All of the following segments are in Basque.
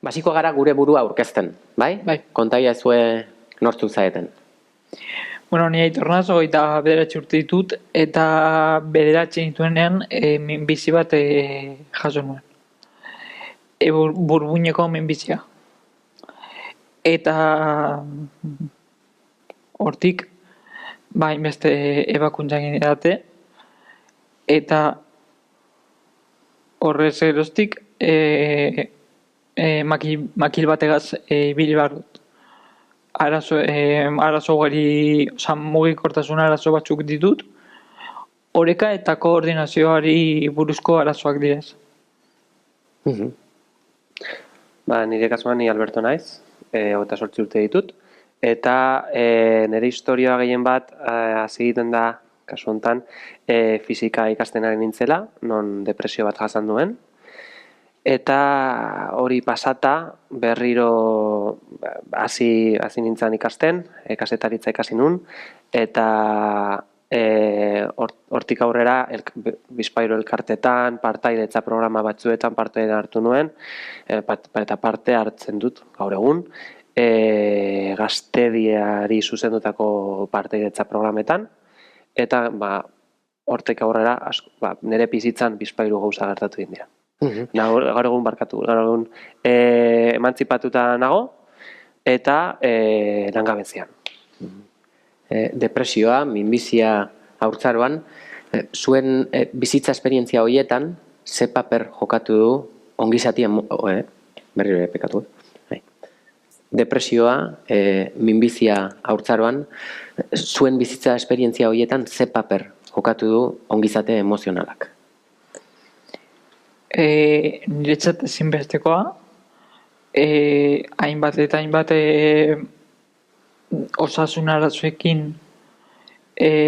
Basiko gara gure burua aurkezten, bai? Bai. Kontaia ezue nortzuk zaeten. Bueno, ni Aitor naz, 29 urte ditut, eta 9 nituenean minbizi bat jaso nuen. Burbuineko minbizia. Eta hortik, hainbeste ebakuntzak edate, eta horrez erostik makil bategaz ibili behar dut. Arazo gari, mugikortasun arazo batzuk ditut, oreka eta koordinazioari buruzko arazoak direz. Nire kasuan ni Alberto naiz, 28 urte ditut, eta nire historia gehien bat hasi egiten da, kasu honetan, fisika ikasten ari nintzela, non depresio bat jasan duen, eta hori pasata berriro hasi nintzen ikasten, kazetaritza ikasi nun, eta hortik aurrera Bizpahiru elkartetan, partaidetza programa batzuetan parte hartu nuen, eta parte hartzen dut gaur egun, gaztediari zuzendutako partaidetza programetan, eta hortik aurrera nire bizitzan Bizpahiru gauza gertatu egin dira. Gaur egun gaur egun emantzipatuta nago, eta langabezian. Depresioa, minbizia haurtzaroan, zuen bizitza esperientzia horietan, ze paper jokatu du ongizati berriro pekatu. Depresioa, minbizia haurtzaroan, zuen bizitza esperientzia horietan, ze paper jokatu du ongizate emozionalak. Niretzat ezinbestekoa, hainbat eta hainbat osasun arazoekin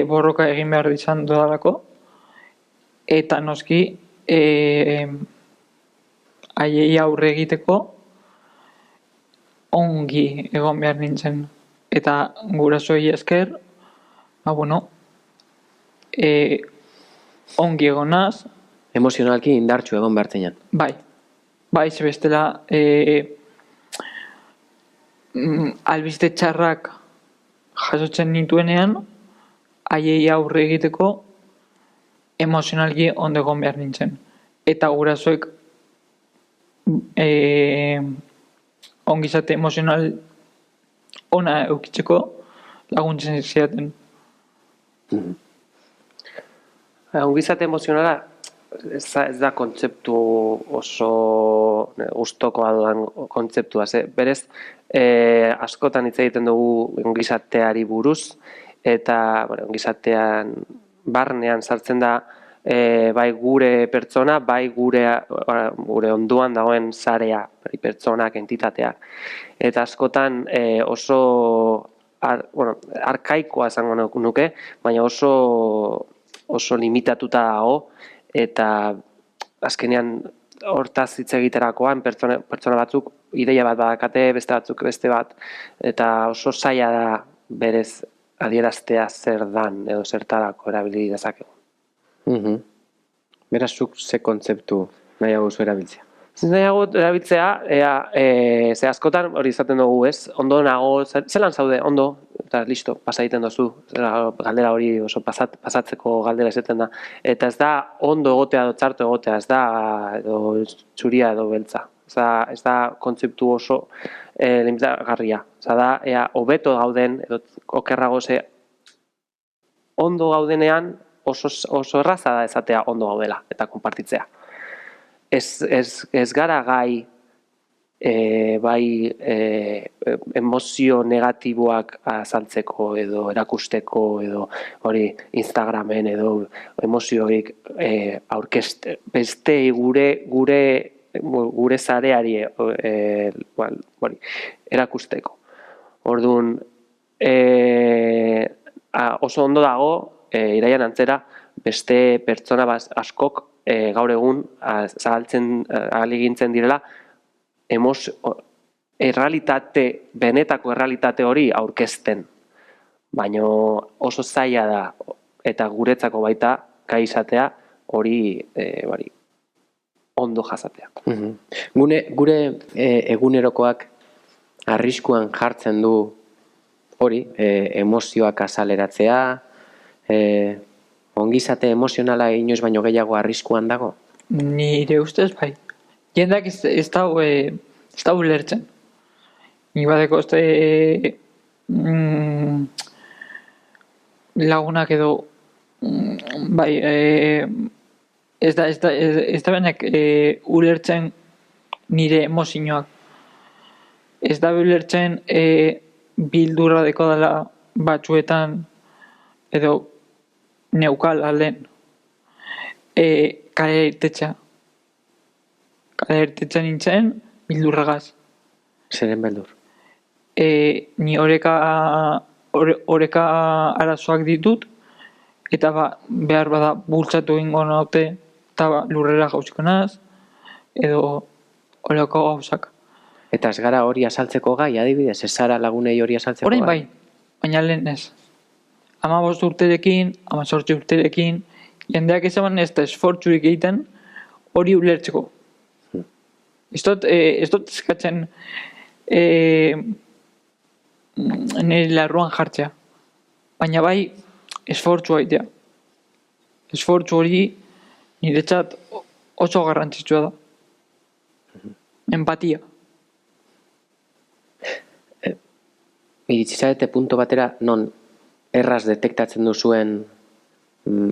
borroka egin behar izan dudalako, eta noski haiei aurre egiteko ongi egon behar nintzen. Eta gurasoei esker, ongi egonaz. Emozionalki indartsu egon behar zenean. Bai, zebestela albiste txarrak jasotzen nituenean, haiei aurre egiteko emozionalki ondo egon behar nintzen. Eta gurasoek ongizate emozional ona eukitzeko laguntzen zidaten. Ongizate emozionala ez da kontzeptu oso gustokoa dudan kontzeptua. Berez, askotan hitz egiten dugu ongizateari buruz, eta ongizatean barnean sartzen da bai gure pertsona, bai gure onduan dagoen sarea, pertsonak, entitateak. Eta askotan oso arkaikoa esango nuke, baina oso limitatuta dago, eta azkenean hortaz hitz egiterakoan pertsona batzuk ideia bat badakate, beste batzuk beste bat, eta oso zaila da berez adieraztea zer dan edo zertarako erabili dezakegu. Berazuk ze kontzeptu nahiago zu erabiltzea? Nahiago erabiltzea, ze askotan hori izaten dugu, ez? Ondo nago, zelan zaude, ondo, eta listo, pasa egiten dozu. Galdera hori oso pasatzeko galdera izaten da. Eta ez da ondo egotea edo txarto egotea, ez da txuria edo beltza. Ez da kontzeptu oso limitagarria. Da, hobeto gauden, edo okerrago ze ondo gaudenean oso erraza da esatea ondo gaudela eta konpartitzea. Ez gara gai emozio negatiboak azaltzeko edo erakusteko edo hori Instagramen edo emozioik beste gure zareari erakusteko. Orduan, oso ondo dago iraian antzera beste pertsona askok gaur egun ahalegintzen direla benetako errealitate hori aurkezten. Baina oso zaila da eta guretzako baita gai izatea hori ondo jasatea. Gure egunerokoak arriskuan jartzen du hori, emozioak azaleratzea, ongizate emozionala inoiz baino gehiago arriskuan dago? Nire ustez bai. Jendak ez da ulertzen. Ni badeko lagunak edo bai, ez da benek ulertzen nire emozioak. Ez da ulertzen bildurra deko dela batzuetan edo neukal alden kale irtetxa. Kale irtetxa nintzen bildurragaz. Zeren beldur? Ni oreka arazoak ditut eta behar bada bultzatu egingo naute eta lurrera jauziko naz edo oleko gauzak. Eta ez gara hori azaltzeko gai, adibidez, ez zara lagunei hori azaltzeko Orain gai? bai, baina lehen ez. 15 urterekin, 18 urterekin, jendeak ezaban ez da esfortzurik egiten hori ulertzeko. Ez dut eskatzen nire larruan jartzea. Baina bai, esfortzua egitea. Esfortzu hori niretzat oso garrantzitsua da. Empatia. Iritsi zarete punto batera non erraz detektatzen duzuen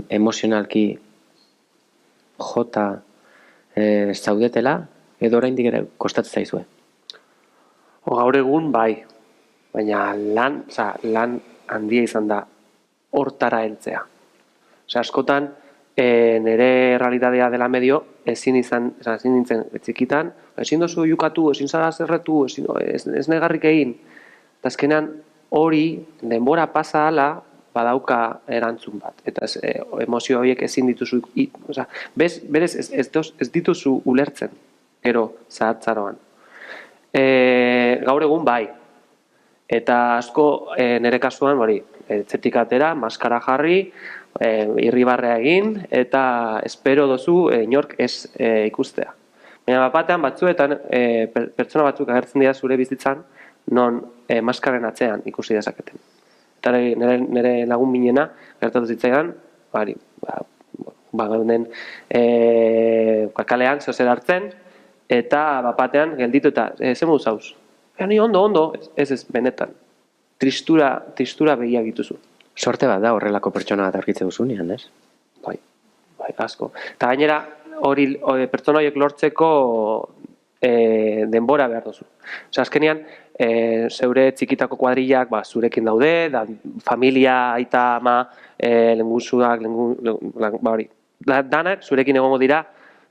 emozionalki jota zaudetela, edo oraindik ere kostatzen zaizue? Gaur egun bai, baina lan handia izan da hortara heltzea. Askotan, nire realitatea dela medio, ezin nintzen txikitan, ezin dozu jukatu, ezin zara zerretu, ez negarrik egin. Eta azkenean hori denbora pasa hala badauka erantzun bat. Eta emozio horiek ezin dituzu, berez ez dituzu ulertzen, gero zahartzaroan. Gaur egun bai. Eta asko nire kasuan, etxetik atera, maskara jarri, irribarrea egin, eta espero dozu inork ez ikustea. Baina batean batzuetan, pertsona batzuk agertzen dira zure bizitzan, non maskaren atzean ikusi dezaketen. Eta nire lagun minena, gertatu zitzaidan, gauden kalean zehozer hartzen, eta batean gelditu eta zer modu zauz? Ni ondo, ez benetan. Tristura begiak dituzu. Sorte bat da horrelako pertsona bat aurkitzen duzunean, ez? Bai, asko. Eta gainera, pertsona horiek lortzeko denbora behar duzu. Azkenean, zeure txikitako kuadrillak zurekin daude, familia, aita, ama, lengusuak, danak zurekin egongo dira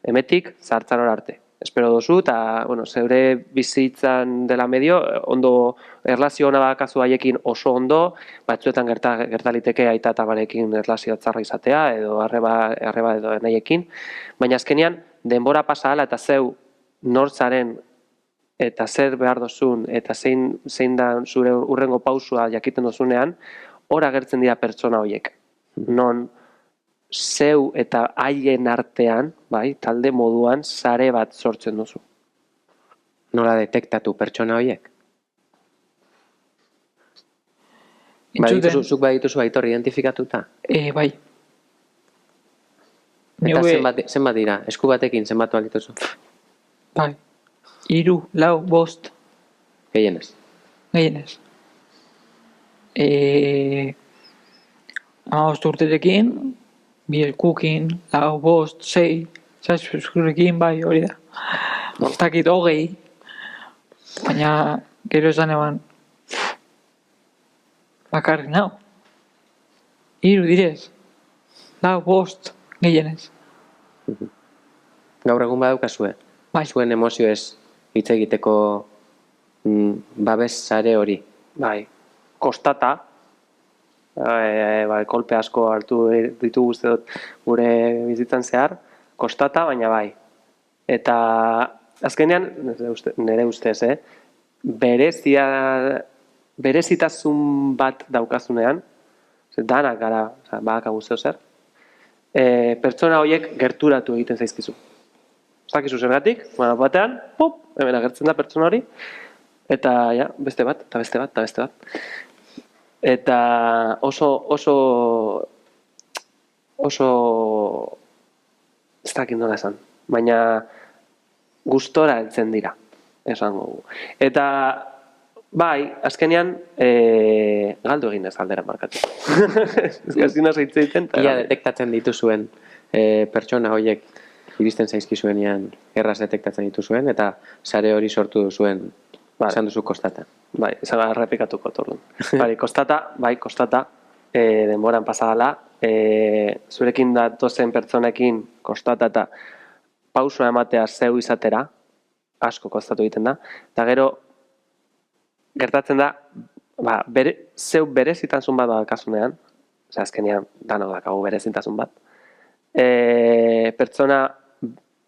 emetik zahartzarora arte. Espero dozu, eta zeure bizitzan dela medio, ondo erlazio hona bakazu haiekin oso ondo, batzuetan gertaliteke aita eta amarekin erlazio txarra izatea, edo arreba edo nahiekin, baina azkenean denbora pasa hala eta zeu nortzaren eta zer behar dozun, eta zein da zure urrengo pausua jakiten dozunean, hor agertzen dira pertsona horiek. Non zeu eta haien artean, talde moduan, sare bat sortzen duzu. Nola detektatu pertsona horiek? Zuk badituzu Aitor identifikatuta? Bai. Eta zenbat dira? Esku batekin zenbatu aldituzu? Bai. 3, 4, 5. Gehienez? Gehienez. 15 urterekin, 2 eskukin, 4, 5, 6, 6 eskurekin, bai, hori da. Takit 20. Baina, gero esan eban, bakarrik nau. 3 direz. 4, 5, gehienez. Gaur egun badaukazue? Bai. Zuen emozio ez hitz egiteko babes sare hori? Bai. Kostata, kolpe asko hartu ditu uste dut gure bizitzan zehar, kostata, baina bai. Eta azkenean, nire ustez, berezitasun bat daukazunean, danak gara, badakagu zeo zer, pertsona horiek gerturatu egiten zaizkizu. Ez dakizu zergatik, batean, pop, hemen agertzen da pertsona hori, eta ja, beste bat, eta beste bat, eta beste bat. Eta oso ez dakit nola esan, baina gustora heltzen dira, esango gu. Eta bai, azkenean galdu egin ez aldera markatu. Ezkazina zeitzeiten. Ia detektatzen dituzuen pertsona horiek iristen zaizkizuenean erraz detektatzen dituzuen eta sare hori sortu duzuen esan duzu kostata. Bai, esan errepikatuko torun. Bai, kostata, denboran pasadala, zurekin datozen pertsonekin kostata eta pausua ematea zeu izatera, asko kostatu egiten da, eta gero gertatzen da, zeu berezitanzun bat badakasunean, azkenean danok dakagu berezintasun bat, pertsona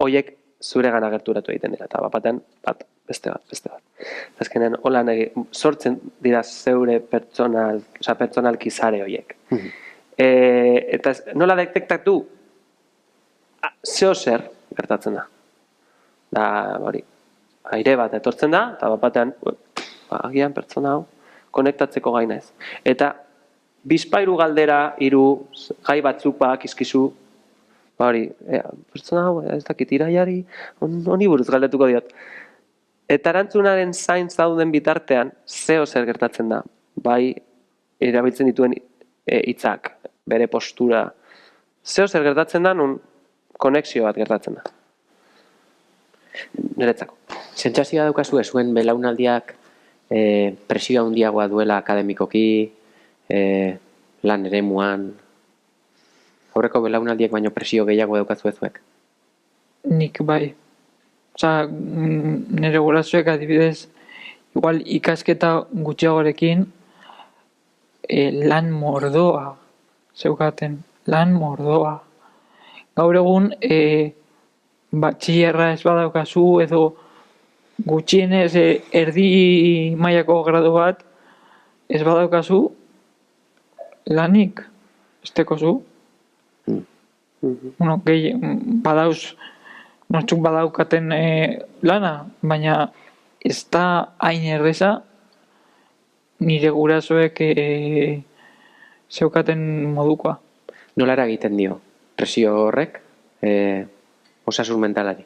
horiek zuregan agerturatu egiten dira, eta batean, beste bat. Azkenean, holan sortzen dira zeure pertsonalki zare horiek. Eta nola detektatu, zeo zer gertatzen da. Da, hori, aire bat etortzen da, eta batean, agian pertsona hau, konektatzeko gaina ez. Eta, bizpairu galdera, hiru gai batzuk izkizu, hori, pertsona hau, ez dakit iraiari, honi buruz galdetuko diot. Eta erantzunaren zain zauden bitartean, zeo zer gertatzen da. Bai, erabiltzen dituen hitzak, bere postura. Zeo zer gertatzen da, nun konexio bat gertatzen da. Niretzako. Sentsazioa daukazu zuen belaunaldiak presio handiagoa duela akademikoki, lan eremuan, aurreko belaunaldiek baino presio gehiago daukazu zuek? Nik bai. Osa, nire gurasoek adibidez, igual ikasketa gutxiagorekin lan mordoa zeukaten, lan mordoa. Gaur egun batxillerra ez badaukazu edo gutxienez erdi mailako gradu bat ez badaukazu lanik estekozu. Bueno, badauz nortzuk badaukaten lana, baina ez da hain erreza nire gurasoek zeukaten modukoa. Nola eragiten dio presio horrek osasun mentalari?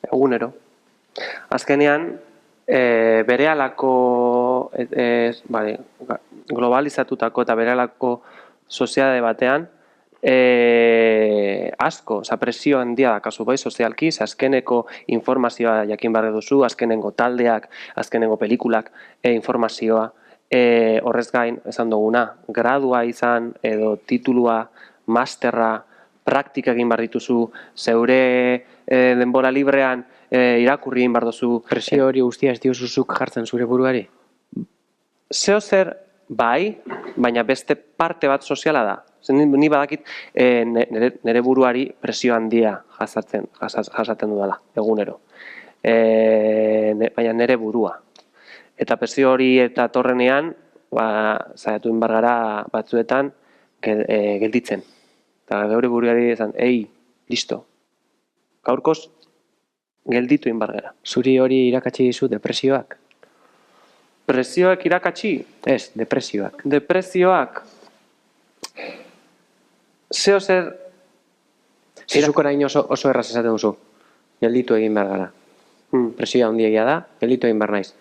Egunero. Azkenean, berehalako globalizatutako eta berehalako soziedade batean asko, presio handia dakazu bai sozialki, azkeneko informazioa jakin behar duzu, azkenengo taldeak, azkenengo pelikulak informazioa, horrez gain, esan duguna, gradua izan edo titulua, masterra, praktika egin behar dituzu, zeure denbora librean irakurri egin behar duzu. Presio hori guztia ez diozuzuk jartzen zure buruari? Zeo zer bai, baina beste parte bat soziala da. Ni badakit nire buruari presio handia jasaten dudala, egunero. Baina nire burua. Eta presio hori eta torrenean, zaiatu inbargara batzuetan gelditzen. Eta geure buruari esan, listo. Gaurkoz, gelditu inbargara. Zuri hori irakatsi dizu depresioak? Presioak irakatsi? Ez, depresioak. Depresioak. Zeo zer... Zizuk orain oso erraz esaten duzu. Gelditu egin behar gara. Presioa handiegia da, gelditu egin behar naiz.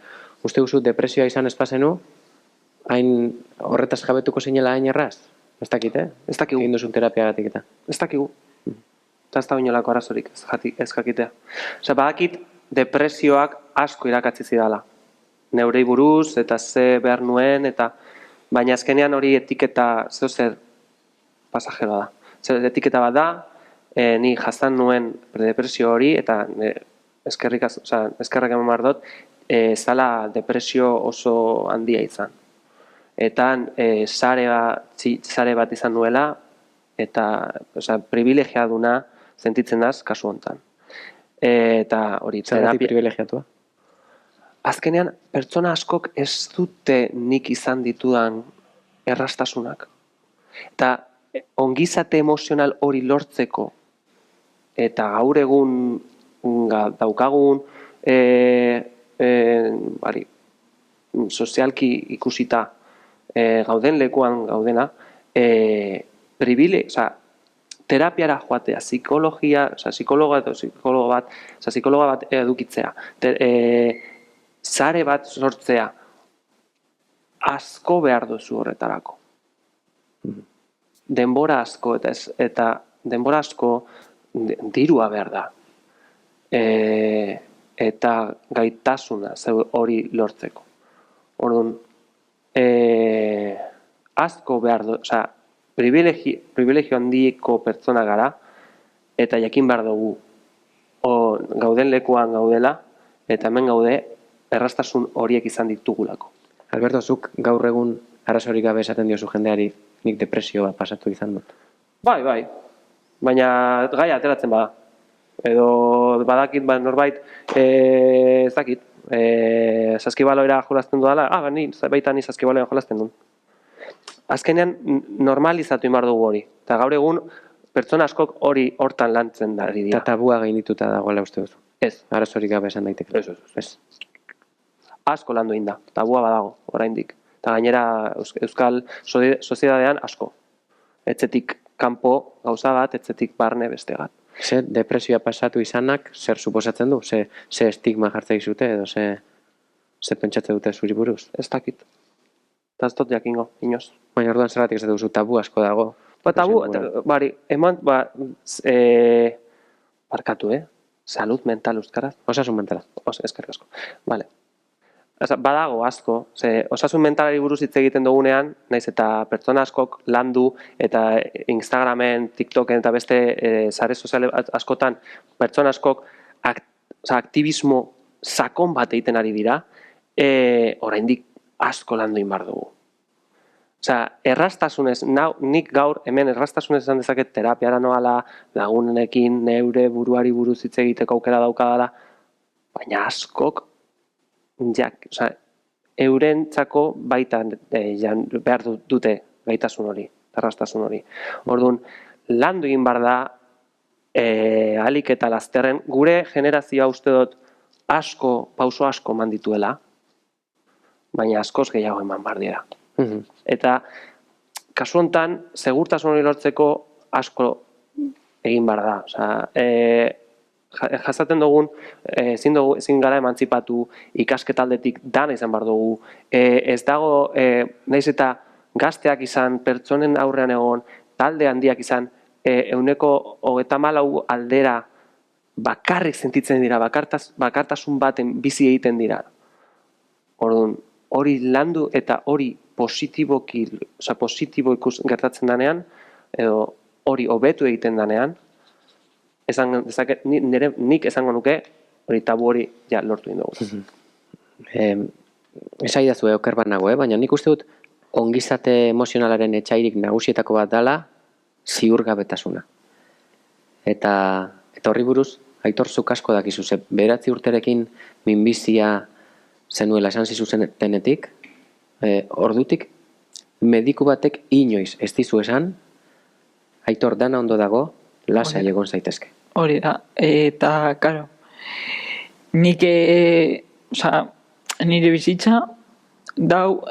Uste duzu depresioa izan espazenu, hain horretaz jabetuko zinela hain erraz? Ez dakit, Ez dakigu. Egin duzun terapiagatik eta. Ez dakigu. Eta ez da binolako arazorik ez jakitea. Badakit depresioak asko irakatzi zidala. Neurei buruz eta ze behar nuen, baina azkenean hori etiketa zeo zer pasajeroa da. Etiketa bat da, ni jazan nuen depresio hori eta eskerrak eman behar dut, zala depresio oso handia izan. Eta sare bat izan nuela, eta privilegiaduna sentitzen daz kasu hontan. Eta hori Zergatik privilegiatua? Azkenean, pertsona askok ez dute nik izan ditudan errastasunak. Eta ongizate emozional hori lortzeko eta gaur egun daukagun sozialki ikusita gauden lekuan gaudena, terapiara joatea, psikologa bat edukitzea, sare bat sortzea, asko behar duzu horretarako. Denbora asko eta denbora asko dirua behar da. Eta gaitasuna hori lortzeko. Orduan, asko behar du, privilegio handiko pertsona gara, eta jakin behar dugu gauden lekuan gaudela, eta hemen gaude erraztasun horiek izan ditugulako. Alberto, zuk gaur egun arazorik gabe esaten diozu jendeari nik depresioa pasatu izan dut. Bai, baina gai ateratzen bada. Edo badakit norbait, ez dakit, saskibaloira jolazten dudala, baita ni saskibaloira jolazten dut. Azkenean normalizatu imar dugu hori. Eta gaur egun pertsona askok hori hortan lantzen dari dira. Eta tabua gaindituta dagoela uste duzu. Ez. Arazorik gabe esan daiteke. Ez. Asko landu inda, tabua badago, oraindik. Eta gainera euskal soziedadean asko. Etzetik kanpo gauza bat, etzetik barne beste bat. Ze depresioa pasatu izanak, zer suposatzen du? Ze estigma jartzea izute edo ze pentsatze dute zuri buruz? Ez dakit. Eta ez dut jakingo, inoz. Baina orduan zerratik ez duzu tabu asko dago. Barkatu, salud mental euskaraz. Osasun mentala. Eskerrik asko. Vale. Badago asko, osasun mentalari buruz hitz egiten dugunean, naiz eta pertsona askok landu eta Instagramen, TikToken eta beste sare sozial askotan pertsona askok aktivismo sakon bat egiten ari dira, oraindik asko landu inbar dugu. Erraztasunez, nik gaur hemen erraztasunez esan dezaket terapiara noala, lagunekin neure buruari buruz hitz egiteko aukera daukadala, baina askok eurentzako baita behar dute gaitasun hori, erraztasun hori. Orduan, landu egin behar da, ahalik eta lasterren, gure generazioa uste dut pauso asko eman dituela, baina askoz gehiago eman behar dira. Eta kasu honetan, segurtasun hori lortzeko asko egin behar da. Jasaten dugun, ezin gara emantzipatu, ikasketaldetik dana izan behar dugu. Ez dago, nahiz eta gazteak izan, pertsonen aurrean egon, talde handiak izan, 94 aldera bakarrik sentitzen dira, bakartasun baten bizi egiten dira. Orduan, hori landu eta hori positibo gertatzen danean, edo hori hobetu egiten danean, nik esango nuke, hori tabu hori lortu egin dugu. Esaidazu oker bat nago, baina nik uste dut ongizate emozionalaren etxairik nagusietako bat dela ziurgabetasuna. Eta horri buruz, Aitor zuk asko dakizu, 9 urterekin minbizia zenuela esan zizuzenetik, ordutik mediku batek inoiz ez dizu esan, Aitor dana ondo dago, lasai egon zaitezke. Hori da, eta, karo, nire bizitza, dau,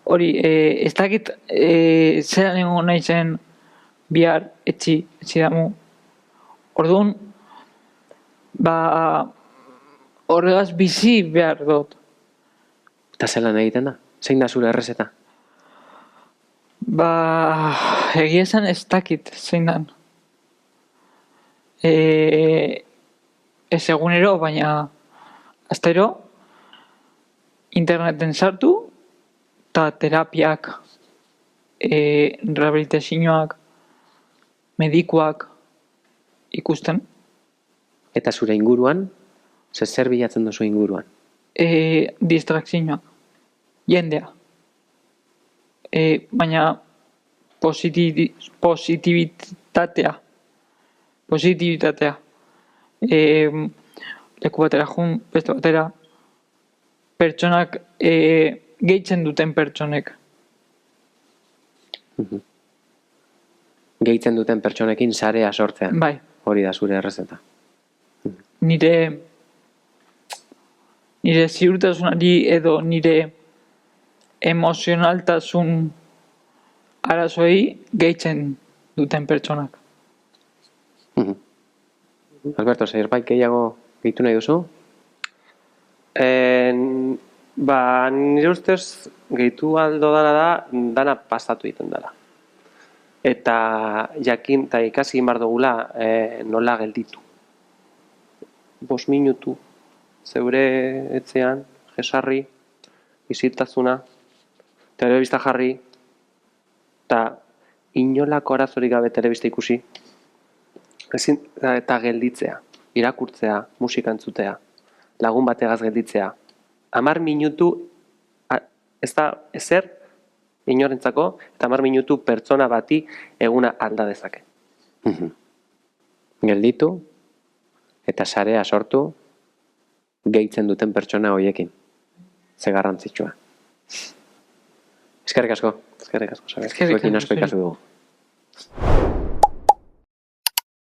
hori, ez dakit, zelan egon nahi zen bihar etxi damu. Orduan, horregaz bizi behar dut. Eta zelan egiten da? Zein da zure errezeta? Egia esan ez dakit zein dan. Ez egunero, baina astero interneten sartu eta terapiak, rehabilitazioak, medikuak ikusten. Eta zure inguruan, zer bilatzen duzu inguruan? Distrakzioak, jendea. Baina positibitatea. Leku batera jun, beste batera, pertsonak gehitzen duten pertsonek. gehitzen duten pertsonekin sarea sortzea. Bai, Hori da zure errezeta. nire ziurtasunari edo nire emozionaltasun arazoei gehitzen duten pertsonak. Alberto, zerbait gehiago gehitu nahi duzu? Nire ustez gehitu aldo dana pasatu egiten dela. Eta jakin, eta ikasi egin behar dugula nola gelditu. 5 minutu, zeure etzean, jesarri, isiltasuna, telebista jarri, eta inolako arazorik gabe telebista ikusi, eta gelditzea, irakurtzea, musika entzutea, lagun bategaz gelditzea. 10 minutu, ez da ezer, inorentzako, eta 10 minutu pertsona bati eguna alda dezake. Gelditu, eta sarea sortu, gehitzen duten pertsona horiekin. Ze garrantzitsua. Eskerrik asko. Eskerrik asko, Xabier. Zuekin asko ikasi dugu.